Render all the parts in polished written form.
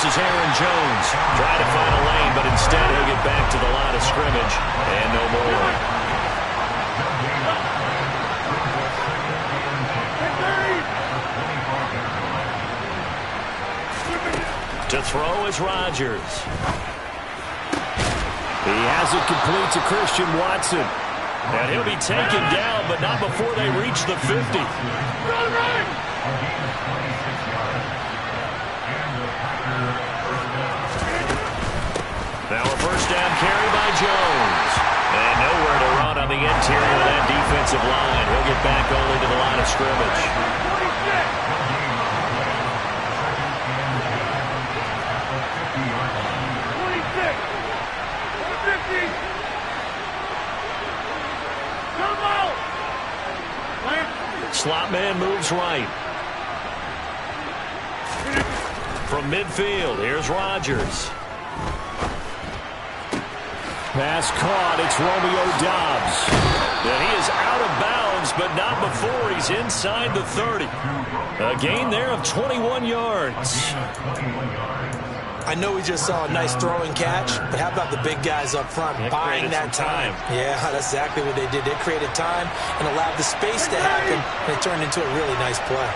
This is Aaron Jones. Trying to find a lane, but instead he'll get back to the line of scrimmage. And no more. To throw is Rodgers. He has it complete to Christian Watson. And he'll be taken down, but not before they reach the 50. Now a first down carry by Jones. And nowhere to run on the interior of that defensive line. He'll get back only to the line of scrimmage. Slot man moves right. From midfield, here's Rodgers. Pass caught, it's Romeo Doubs. And he is out of bounds, but not before he's inside the 30. A gain there of 21 yards. I know we just saw a nice throwing catch, but how about the big guys up front buying that time? Yeah, that's exactly what they did. They created time and allowed the space to happen, and it turned into a really nice play.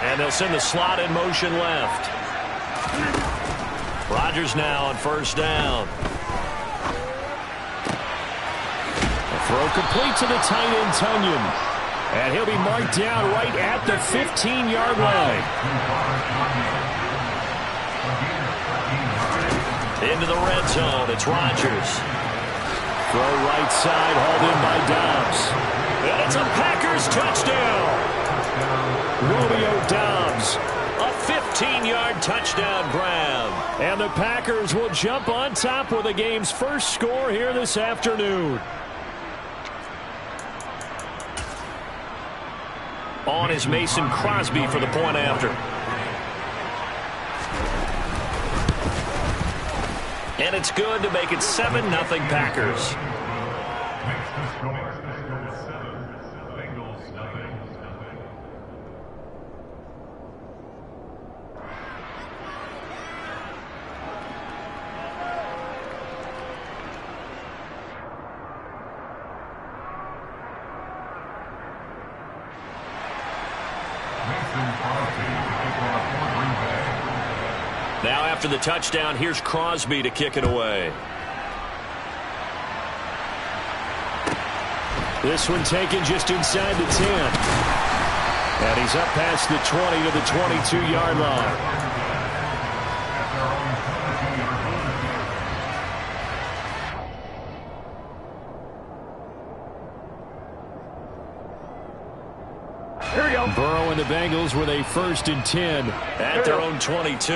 And they'll send the slot in motion left. Rodgers now on first down. Throw complete to the tight end, Tunyon. And he'll be marked down right at the 15-yard line. Into the red zone, it's Rodgers. Throw right side, hauled in by Doubs. And it's a Packers touchdown. Romeo Doubs, a 15-yard touchdown grab. And the Packers will jump on top with the game's first score here this afternoon. On is Mason Crosby for the point after. And it's good to make it 7-0 Packers. Now after the touchdown, here's Crosby to kick it away. This one taken just inside the 10. And he's up past the 20 to the 22-yard line. Here we go. Burrow and the Bengals with a 1st and 10 at their own 22.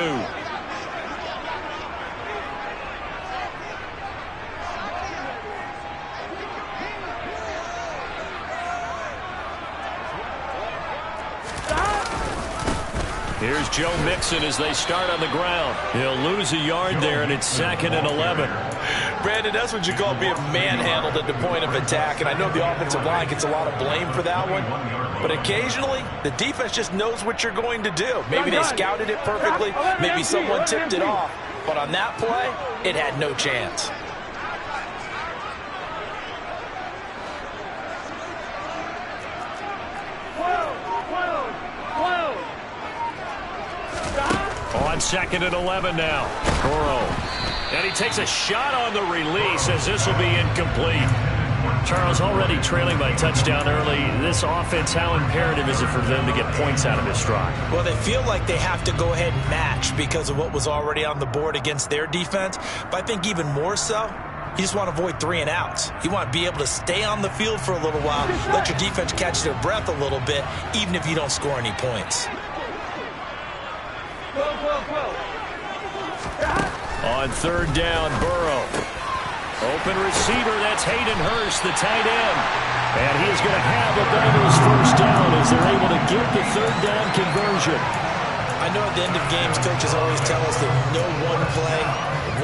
Here's Joe Mixon as they start on the ground. He'll lose a yard there, and it's 2nd and 11. Brandon, that's what you call being manhandled at the point of attack, and I know the offensive line gets a lot of blame for that one, but occasionally the defense just knows what you're going to do. Maybe they scouted it perfectly, maybe someone tipped it off, but on that play, it had no chance. On 2nd and 11 now. Burrow. And he takes a shot on the release as this will be incomplete. Charles, already trailing by touchdown early. This offense, how imperative is it for them to get points out of this drive? Well, they feel like they have to go ahead and match because of what was already on the board against their defense. But I think even more so, you just want to avoid 3 and outs. You want to be able to stay on the field for a little while, let your defense catch their breath a little bit, even if you don't score any points. On 3rd down, Burrow. Open receiver, that's Hayden Hurst, the tight end. And he is going to have the Bengals 1st down as they're able to get the 3rd down conversion. I know at the end of games, coaches always tell us that no one play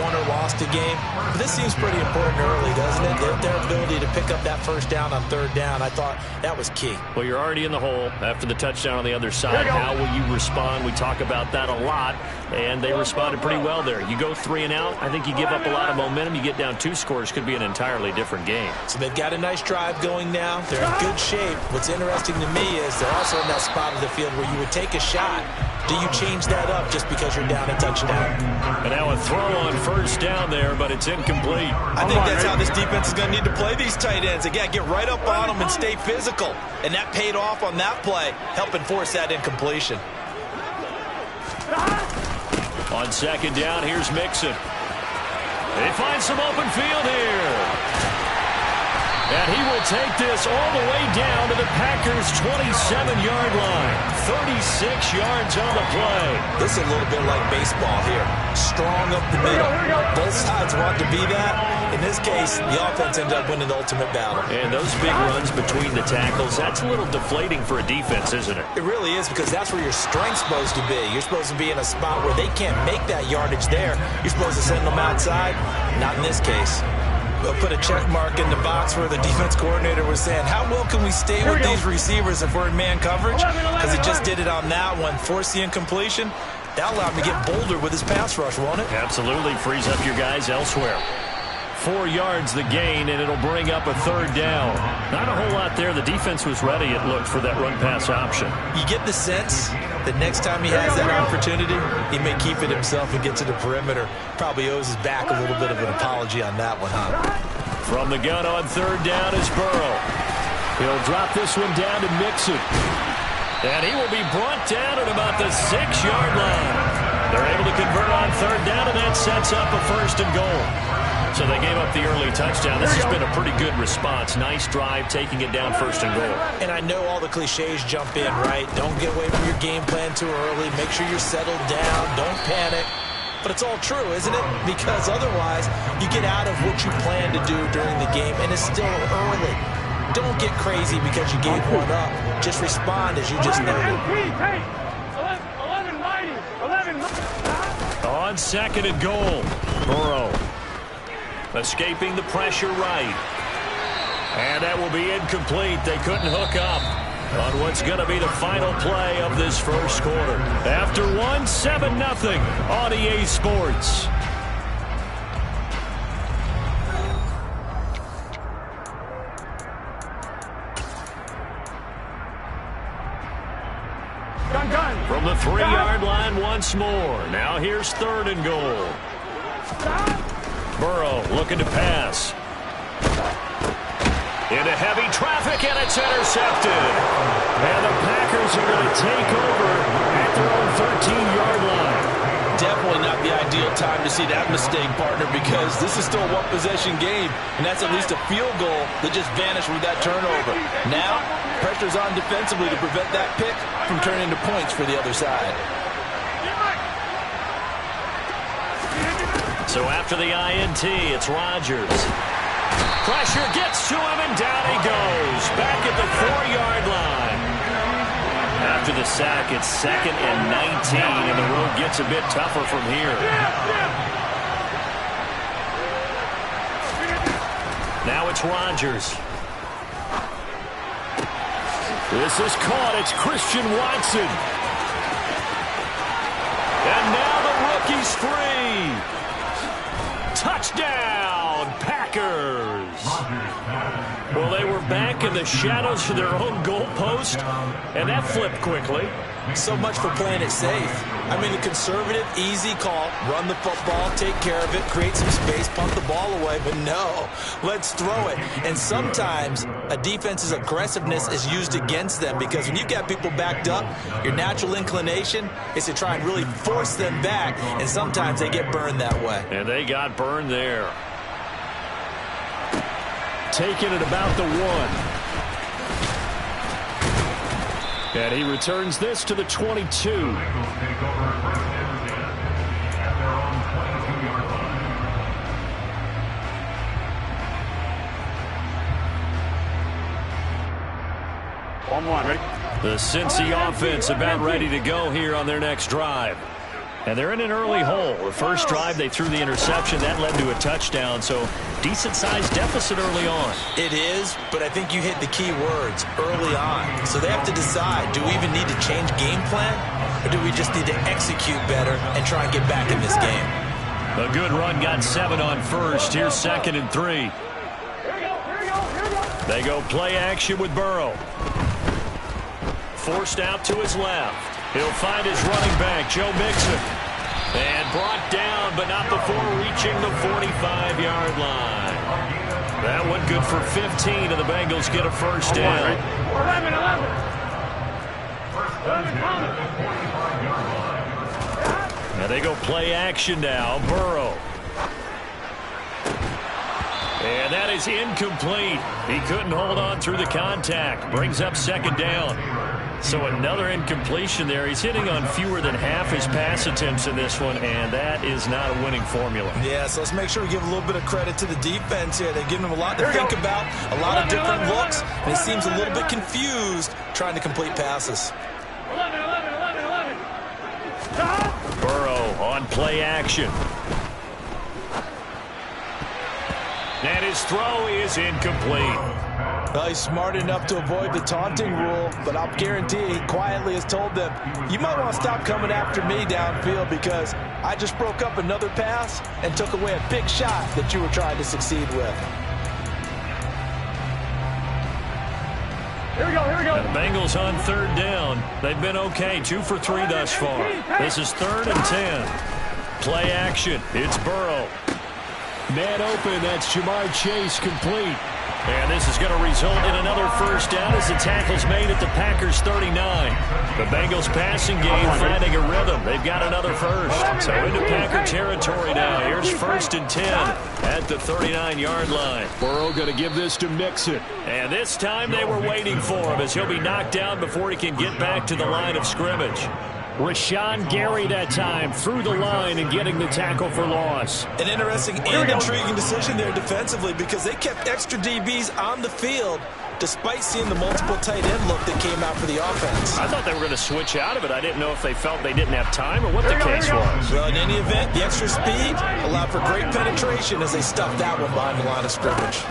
won or lost a game. But this seems pretty important early, doesn't it? Their ability to pick up that first down on third down, I thought that was key. Well, you're already in the hole after the touchdown on the other side. How will you respond? We talk about that a lot, and they responded pretty well there. You go 3 and out, I think you give up a lot of momentum. You get down 2 scores, could be an entirely different game. So they've got a nice drive going now. They're in good shape. What's interesting to me is they're also in that spot of the field where you would take a shot. Do you change that up just because you're down a touchdown? And now a throw on first down there, but it's incomplete. I think that's how this defense is going to need to play these tight ends. Again, get right up on them and stay physical. And that paid off on that play, helping force that incompletion. On second down, here's Mixon. They find some open field here. And he will take this all the way down to the Packers' 27-yard line. 36 yards on the play. This is a little bit like baseball here. Strong up the middle. Both sides want to be that. In this case, the offense ended up winning the ultimate battle. And those big runs between the tackles, that's a little deflating for a defense, isn't it? It really is, because that's where your strength's supposed to be. You're supposed to be in a spot where they can't make that yardage there. You're supposed to send them outside. Not in this case. We'll put a check mark in the box where the defense coordinator was saying, how well can we stay with these receivers if we're in man coverage? Because he just did it on that one, forced the incompletion. That allowed him to get bolder with his pass rush, won't it? Absolutely. Frees up your guys elsewhere. 4 yards the gain, and it'll bring up a third down. Not a whole lot there. The defense was ready, it looked, for that run-pass option. You get the sense that next time he has that opportunity, he may keep it himself and get to the perimeter. Probably owes his back a little bit of an apology on that one, huh? From the gun on third down is Burrow. He'll drop this one down to Mixon. And he will be brought down at about the 6-yard line. They're able to convert on third down, and that sets up a first and goal. So they gave up the early touchdown. This has been a pretty good response. Nice drive, taking it down first and goal. And I know all the cliches jump in, right? Don't get away from your game plan too early. Make sure you're settled down. Don't panic. But it's all true, isn't it? Because otherwise, you get out of what you plan to do during the game, and it's still early. Don't get crazy because you gave one up. Just respond as you just noted. On second and goal, Burrow escaping the pressure right. And that will be incomplete. They couldn't hook up on what's going to be the final play of this first quarter. After one, 7-0 on EA Sports. From the 3-yard line once more. Now here's third and goal. Burrow looking to pass. Into heavy traffic, and it's intercepted. And the Packers are going to take over at their own 13-yard line. Definitely not the ideal time to see that mistake, partner, because this is still a one-possession game, and that's at least a field goal that just vanished with that turnover. Now, pressure's on defensively to prevent that pick from turning into points for the other side. So after the INT, it's Rodgers. Pressure gets to him, and down he goes. Back at the 4-yard line. After the sack, it's 2nd and 19, and the road gets a bit tougher from here. Now it's Rodgers. This is caught. It's Christian Watson. And now the rookie's free. Touchdown, Packers. Well, they were back in the shadows of their own goalpost, and that flipped quickly. So much for playing it safe. I mean, a conservative, easy call. Run the football, take care of it, create some space, punt the ball away. But no, let's throw it. And sometimes a defense's aggressiveness is used against them, because when you've got people backed up, your natural inclination is to try and really force them back. And sometimes they get burned that way. And they got burned there. Taking it about the 1. And he returns this to the 22. On one, ready? The Cincy offense about ready to go here on their next drive. And they're in an early hole. The first drive, they threw the interception. That led to a touchdown. So decent-sized deficit early on. It is, but I think you hit the key words, early on. So they have to decide, do we even need to change game plan? Or do we just need to execute better and try and get back in this game? A good run got 7 on first. Here's 2nd and 3. They go play action with Burrow. Forced out to his left. He'll find his running back, Joe Mixon. And brought down, but not before reaching the 45-yard line. That one good for 15, and the Bengals get a first down. 11. Now they go play action now. Burrow. And that is incomplete. He couldn't hold on through the contact. Brings up 2nd down. So another incompletion there. He's hitting on fewer than half his pass attempts in this one, and that is not a winning formula. Yeah, so let's make sure we give a little bit of credit to the defense here. They're giving him a lot to think about, a lot of different looks, and he seems a little bit confused trying to complete passes. 11. Burrow on play action. And his throw is incomplete. Well, he's smart enough to avoid the taunting rule, but I'll guarantee he quietly has told them, you might want to stop coming after me downfield because I just broke up another pass and took away a big shot that you were trying to succeed with. Here we go. And the Bengals on 3rd down. They've been okay, 2 for 3 thus far. This is 3rd and 10. Play action. It's Burrow. Man open, that's Jamar Chase complete. And this is going to result in another first down as the tackle's made at the Packers' 39. The Bengals passing game finding a rhythm. They've got another first. So into Packer territory now. Here's 1st and 10 at the 39-yard line. Burrow going to give this to Mixon. And this time they were waiting for him as he'll be knocked down before he can get back to the line of scrimmage. Rashawn Gary that time through the line and getting the tackle for loss. An interesting and intriguing decision there defensively because they kept extra DBs on the field despite seeing the multiple tight end look that came out for the offense. I thought they were going to switch out of it. I didn't know if they felt they didn't have time or what the case was. Well, in any event, the extra speed allowed for great penetration as they stuffed that one behind the line of scrimmage.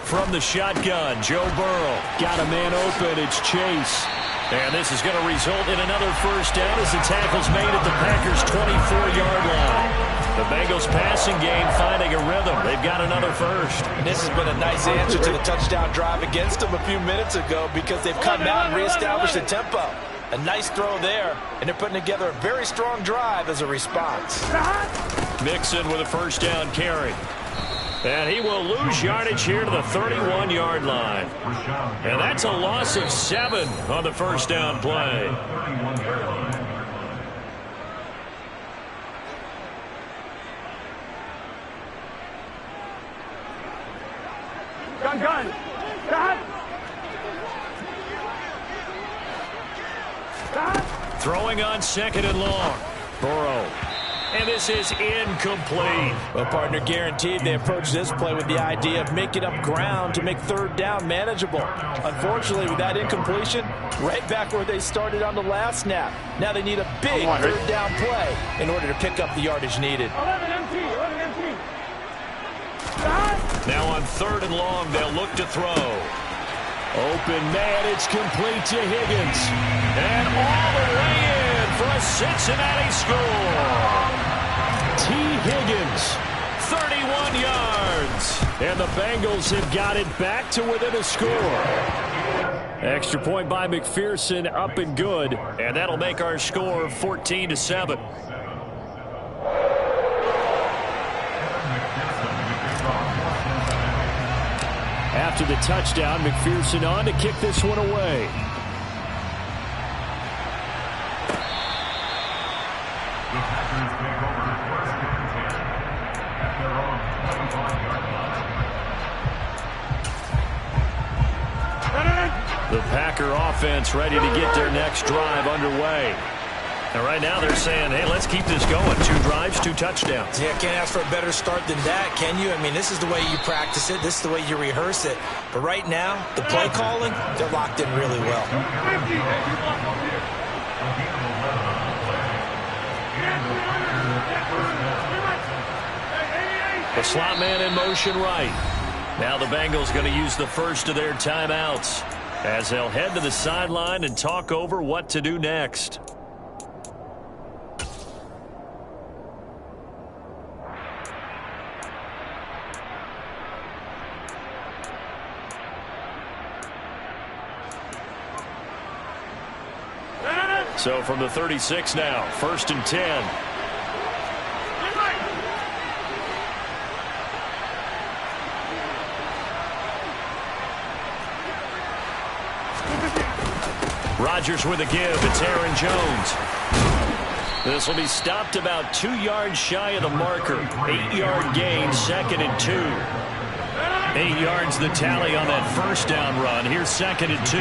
From the shotgun, Joe Burrow got a man open. It's Chase. And this is going to result in another first down as the tackle's made at the Packers' 24-yard line. The Bengals passing game finding a rhythm. They've got another first. And this has been a nice answer to the touchdown drive against them a few minutes ago because they've come out and reestablished the tempo. A nice throw there, and they're putting together a very strong drive as a response. Mixon with a first down carry. And he will lose yardage here to the 31-yard line. And that's a loss of 7 on the first down play. Gun. Throwing on 2nd and long. Burrow. And this is incomplete. Well, partner, guaranteed they approach this play with the idea of making up ground to make 3rd down manageable. Unfortunately, with that incompletion, right back where they started on the last snap. Now they need a big 3rd down play in order to pick up the yardage needed. 11 MT. Now on 3rd and long, they'll look to throw. Open man, it's complete to Higgins. And all the way in for a Cincinnati score. T. Higgins, 31 yards. And the Bengals have got it back to within a score. Extra point by McPherson, up and good. And that'll make our score 14-7. After the touchdown, McPherson on to kick this one away. The Packer offense ready to get their next drive underway. And right now they're saying, hey, let's keep this going. 2 drives, 2 touchdowns. Yeah, can't ask for a better start than that, can you? I mean, this is the way you practice it. This is the way you rehearse it. But right now, the play calling, they're locked in really well. The slot man in motion right. Now the Bengals going to use the first of their timeouts as they'll head to the sideline and talk over what to do next. So from the 36 now, 1st and 10. Rodgers with a give. It's Aaron Jones. This will be stopped about 2 yards shy of the marker. 8-yard gain, 2nd and 2. 8 yards the tally on that first down run. Here's 2nd and 2.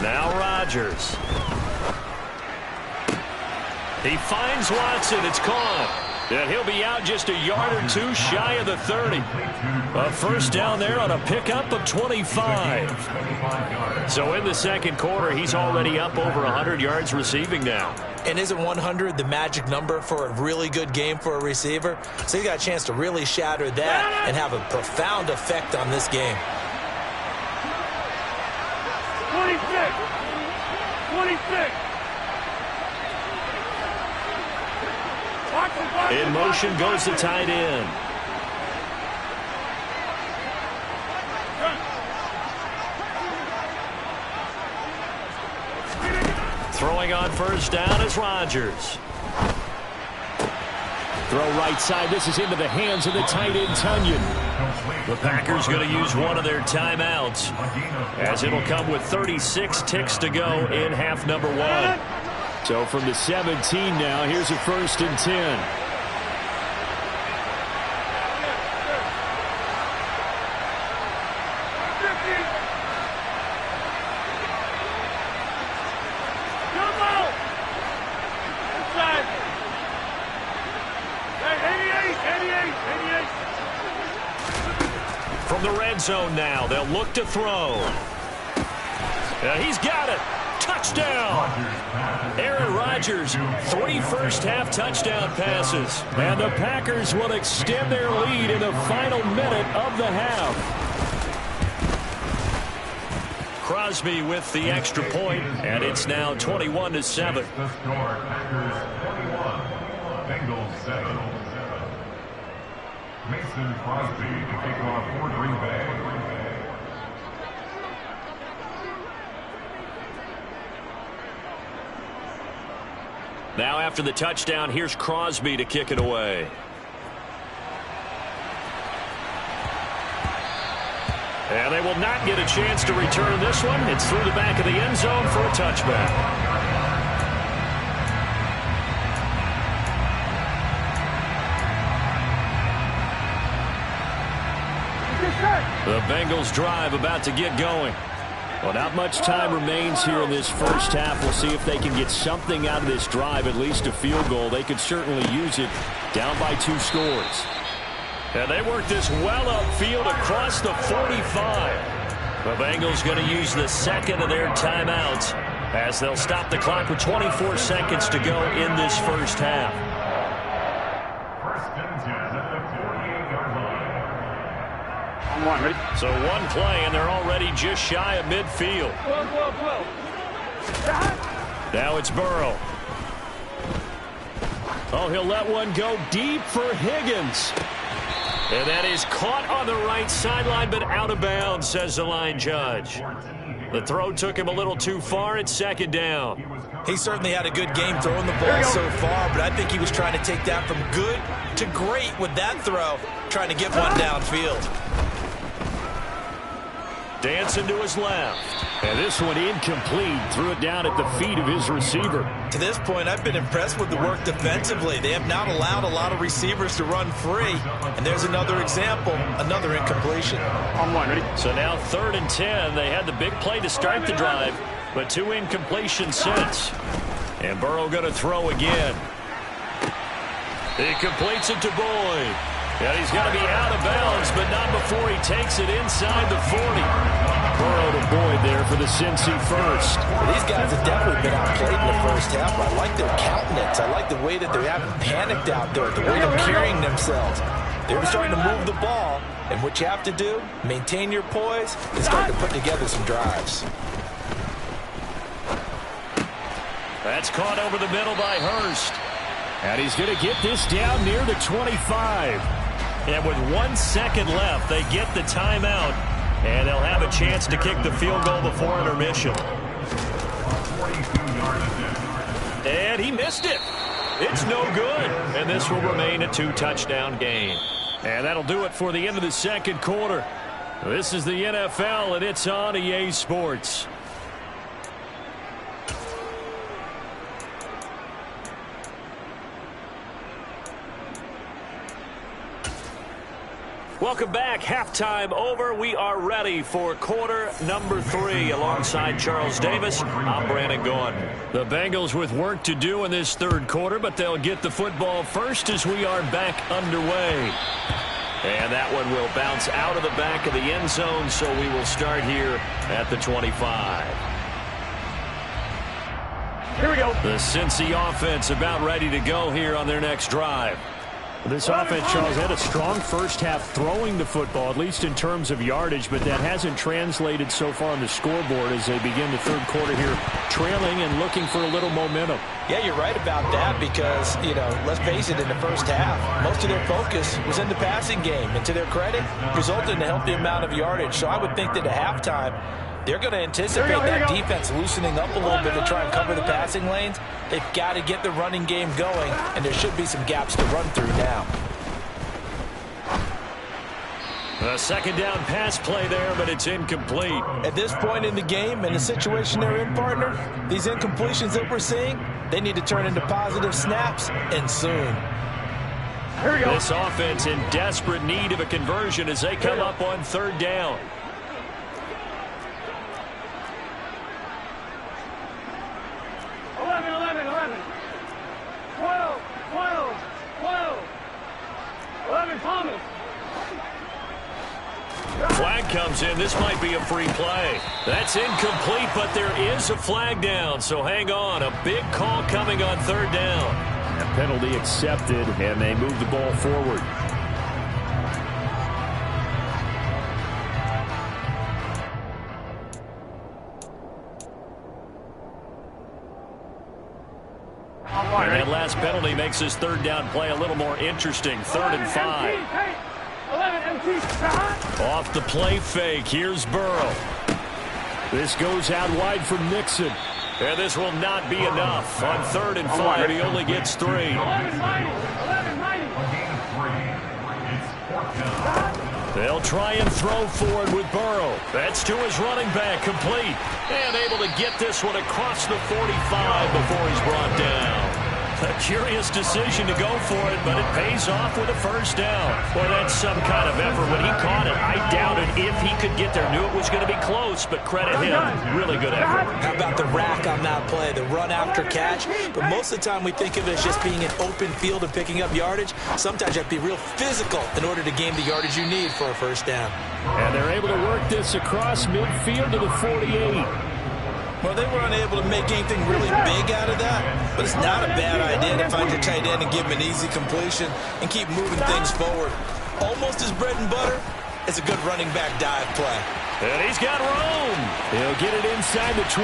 Now Rodgers. He finds Watson. It's caught. And he'll be out just a yard or two shy of the 30. A first down there on a pickup of 25. So in the second quarter, he's already up over 100 yards receiving now. And isn't 100 the magic number for a really good game for a receiver? So he got a chance to really shatter that and have a profound effect on this game. 26. In motion goes the tight end. Throwing on first down is Rodgers. Throw right side. This is into the hands of the tight end, Tunyon. The Packers going to use one of their timeouts as it'll come with 36 ticks to go in half number 1. So from the 17 now, here's a 1st and 10. From the red zone now, they'll look to throw. He's got it. Touchdown. Aaron Rodgers, 3 first-half touchdown passes. And the Packers will extend their lead in the final minute of the half. Crosby with the extra point, and it's now 21-7. Mason Crosby to kick off for Green Bay. Now after the touchdown, here's Crosby to kick it away. And they will not get a chance to return this one. It's through the back of the end zone for a touchback. The Bengals drive about to get going. Well, not much time remains here in this first half. We'll see if they can get something out of this drive, at least a field goal. They could certainly use it, down by 2 scores. And they work this well upfield across the 45. The Bengals going to use the second of their timeouts as they'll stop the clock with 24 seconds to go in this first half. So one play, and they're already just shy of midfield. Now it's Burrow. Oh, he'll let one go deep for Higgins. And that is caught on the right sideline, but out of bounds, says the line judge. The throw took him a little too far. It's 2nd down. He certainly had a good game throwing the ball so far, but I think he was trying to take that from good to great with that throw, trying to get one downfield. Dancing to his left. And this one incomplete. Threw it down at the feet of his receiver. To this point, I've been impressed with the work defensively. They have not allowed a lot of receivers to run free. And there's another example, another incompletion. So now 3rd and 10. They had the big play to start the drive, but 2 incompletions since. And Burrow going to throw again. He completes it to Boyd. And he's going to be out of bounds, but not before he takes it inside the 40. Burrow to Boyd there for the Cincy first. Well, these guys have definitely been outplayed in the first half. I like their countenance. I like the way that they haven't panicked out there, the way they're carrying themselves. They're starting to move the ball, and what you have to do, maintain your poise, and start to put together some drives. That's caught over the middle by Hurst. And he's going to get this down near the 25. And with 1 second left, they get the timeout. And they'll have a chance to kick the field goal before intermission. And he missed it. It's no good. And this will remain a 2-touchdown game. And that'll do it for the end of the second quarter. This is the NFL, and it's on EA Sports. Welcome back. Halftime over. We are ready for quarter number 3. Alongside Charles Davis, I'm Brandon Gordon. The Bengals with work to do in this third quarter, but they'll get the football first as we are back underway. And that one will bounce out of the back of the end zone, so we will start here at the 25. Here we go. The Cincy offense about ready to go here on their next drive. This offense, Charles, had a strong first half throwing the football, at least in terms of yardage, but that hasn't translated so far on the scoreboard as they begin the third quarter here, trailing and looking for a little momentum. Yeah, you're right about that because, let's face it, in the first half, most of their focus was in the passing game, and to their credit, resulted in a healthy amount of yardage. So I would think that at halftime, they're going to anticipate that defense loosening up a little bit to try and cover the passing lanes. They've got to get the running game going, and there should be some gaps to run through now. A second down pass play there, but it's incomplete. At this point in the game and the situation they're in, partner, these incompletions that we're seeing, they need to turn into positive snaps, and soon. Here we go. This offense in desperate need of a conversion as they come up on third down. 11, Thomas. Flag comes in. This might be a free play. That's incomplete, but there is a flag down, so hang on. A big call coming on third down. A penalty accepted, and they move the ball forward. And that last penalty makes his third down play a little more interesting. 3rd and 5. Off the play fake. Here's Burrow. This goes out wide for Mixon. And this will not be enough. On 3rd and 5, he only gets 3. They'll try and throw forward with Burrow. That's to his running back, complete. And able to get this one across the 45 before he's brought down. A curious decision to go for it, but it pays off with a first down. Well, that's some kind of effort. When he caught it, I doubted if he could get there. Knew it was going to be close, but credit him. Really good effort. How about the rack on that play, the run after catch? But most of the time we think of it as just being an open field and picking up yardage. Sometimes you have to be real physical in order to gain the yardage you need for a first down. And they're able to work this across midfield to the 48. Well, they were unable to make anything really big out of that, but it's not a bad idea to find your tight end and give him an easy completion and keep moving things forward. Almost his bread and butter is a good running back dive play. And he's got room. He'll get it inside the 20.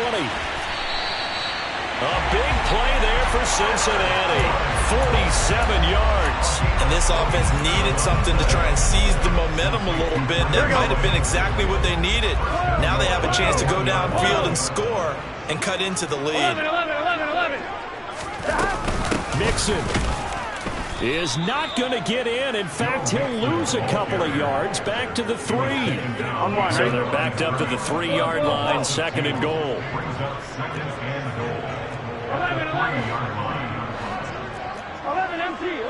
A big play there for Cincinnati. 47 yards. And this offense needed something to try and seize the momentum a little bit. That might have been exactly what they needed. Now they have a chance to go downfield and score and cut into the lead. 11. Mixon is not going to get in. In fact, he'll lose a couple of yards back to the 3. So they're backed up to the 3-yard line, 2nd and goal. 11 empty.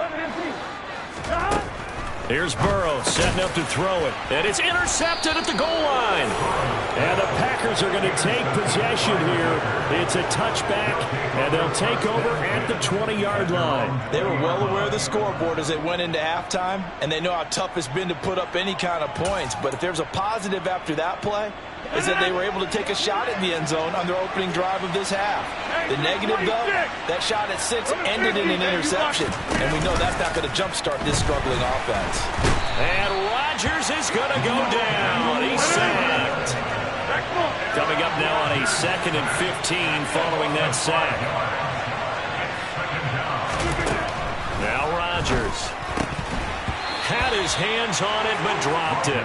Here's Burrow setting up to throw it. And it's intercepted at the goal line. And the Packers are going to take possession here. It's a touchback, and they'll take over at the 20-yard line. They were well aware of the scoreboard as they went into halftime, and they know how tough it's been to put up any kind of points. But if there's a positive after that play, is that they were able to take a shot at the end zone on their opening drive of this half. The negative, though, that shot at 6 ended in an interception, and we know that's not going to jumpstart this struggling offense. And Rodgers is going to go down. He's sacked. Coming up now on a 2nd and 15 following that sack. Now Rodgers had his hands on it but dropped it.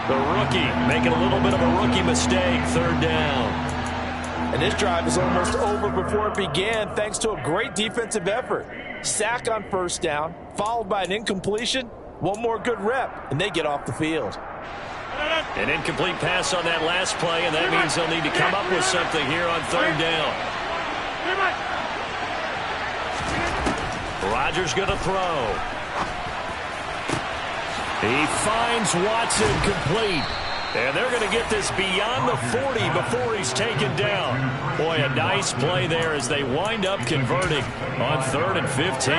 The rookie making a little bit of a rookie mistake. 3rd down. And this drive is almost over before it began thanks to a great defensive effort. Sack on 1st down, followed by an incompletion. One more good rep, and they get off the field. An incomplete pass on that last play, and that means they'll need to come up with something here on 3rd down. Rodgers going to throw. He finds Watson complete. And they're going to get this beyond the 40 before he's taken down. Boy, a nice play there as they wind up converting on 3rd and 15.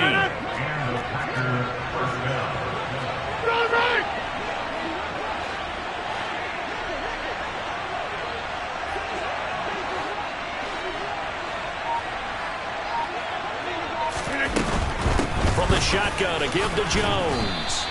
From the shotgun, a give to Jones.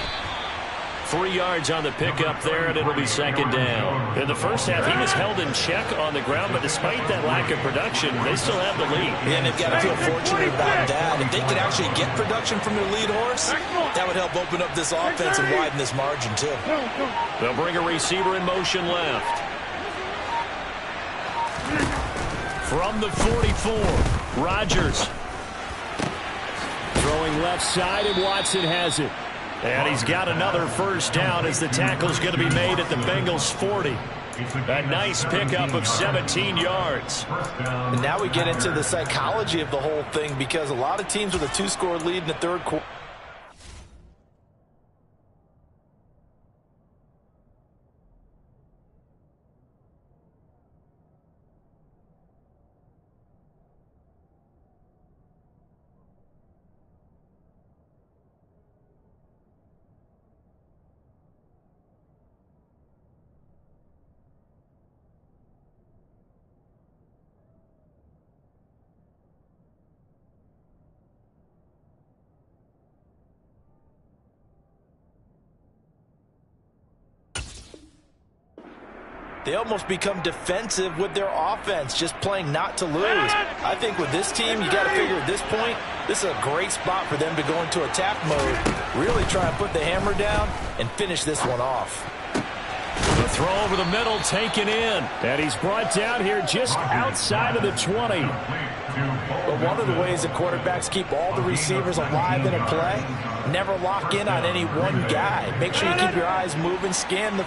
3 yards on the pickup there, and it'll be 2nd down. In the first half, he was held in check on the ground, but despite that lack of production, they still have the lead. Yeah, and they've got to feel fortunate about that. If they could actually get production from their lead horse, that would help open up this offense and widen this margin, too. They'll bring a receiver in motion left. From the 44, Rodgers. Throwing left side, and Watson has it. And he's got another 1st down as the tackle's going to be made at the Bengals' 40. A nice pickup of 17 yards. And now we get into the psychology of the whole thing because a lot of teams with a 2-score lead in the 3rd quarter. They almost become defensive with their offense, just playing not to lose. I think with this team, you got to figure at this point, this is a great spot for them to go into attack mode, really try and put the hammer down and finish this one off. The throw over the middle taken in, and he's brought down here just outside of the 20. But one of the ways that quarterbacks keep all the receivers alive in a play, never lock in on any one guy. Make sure you keep your eyes moving, scan the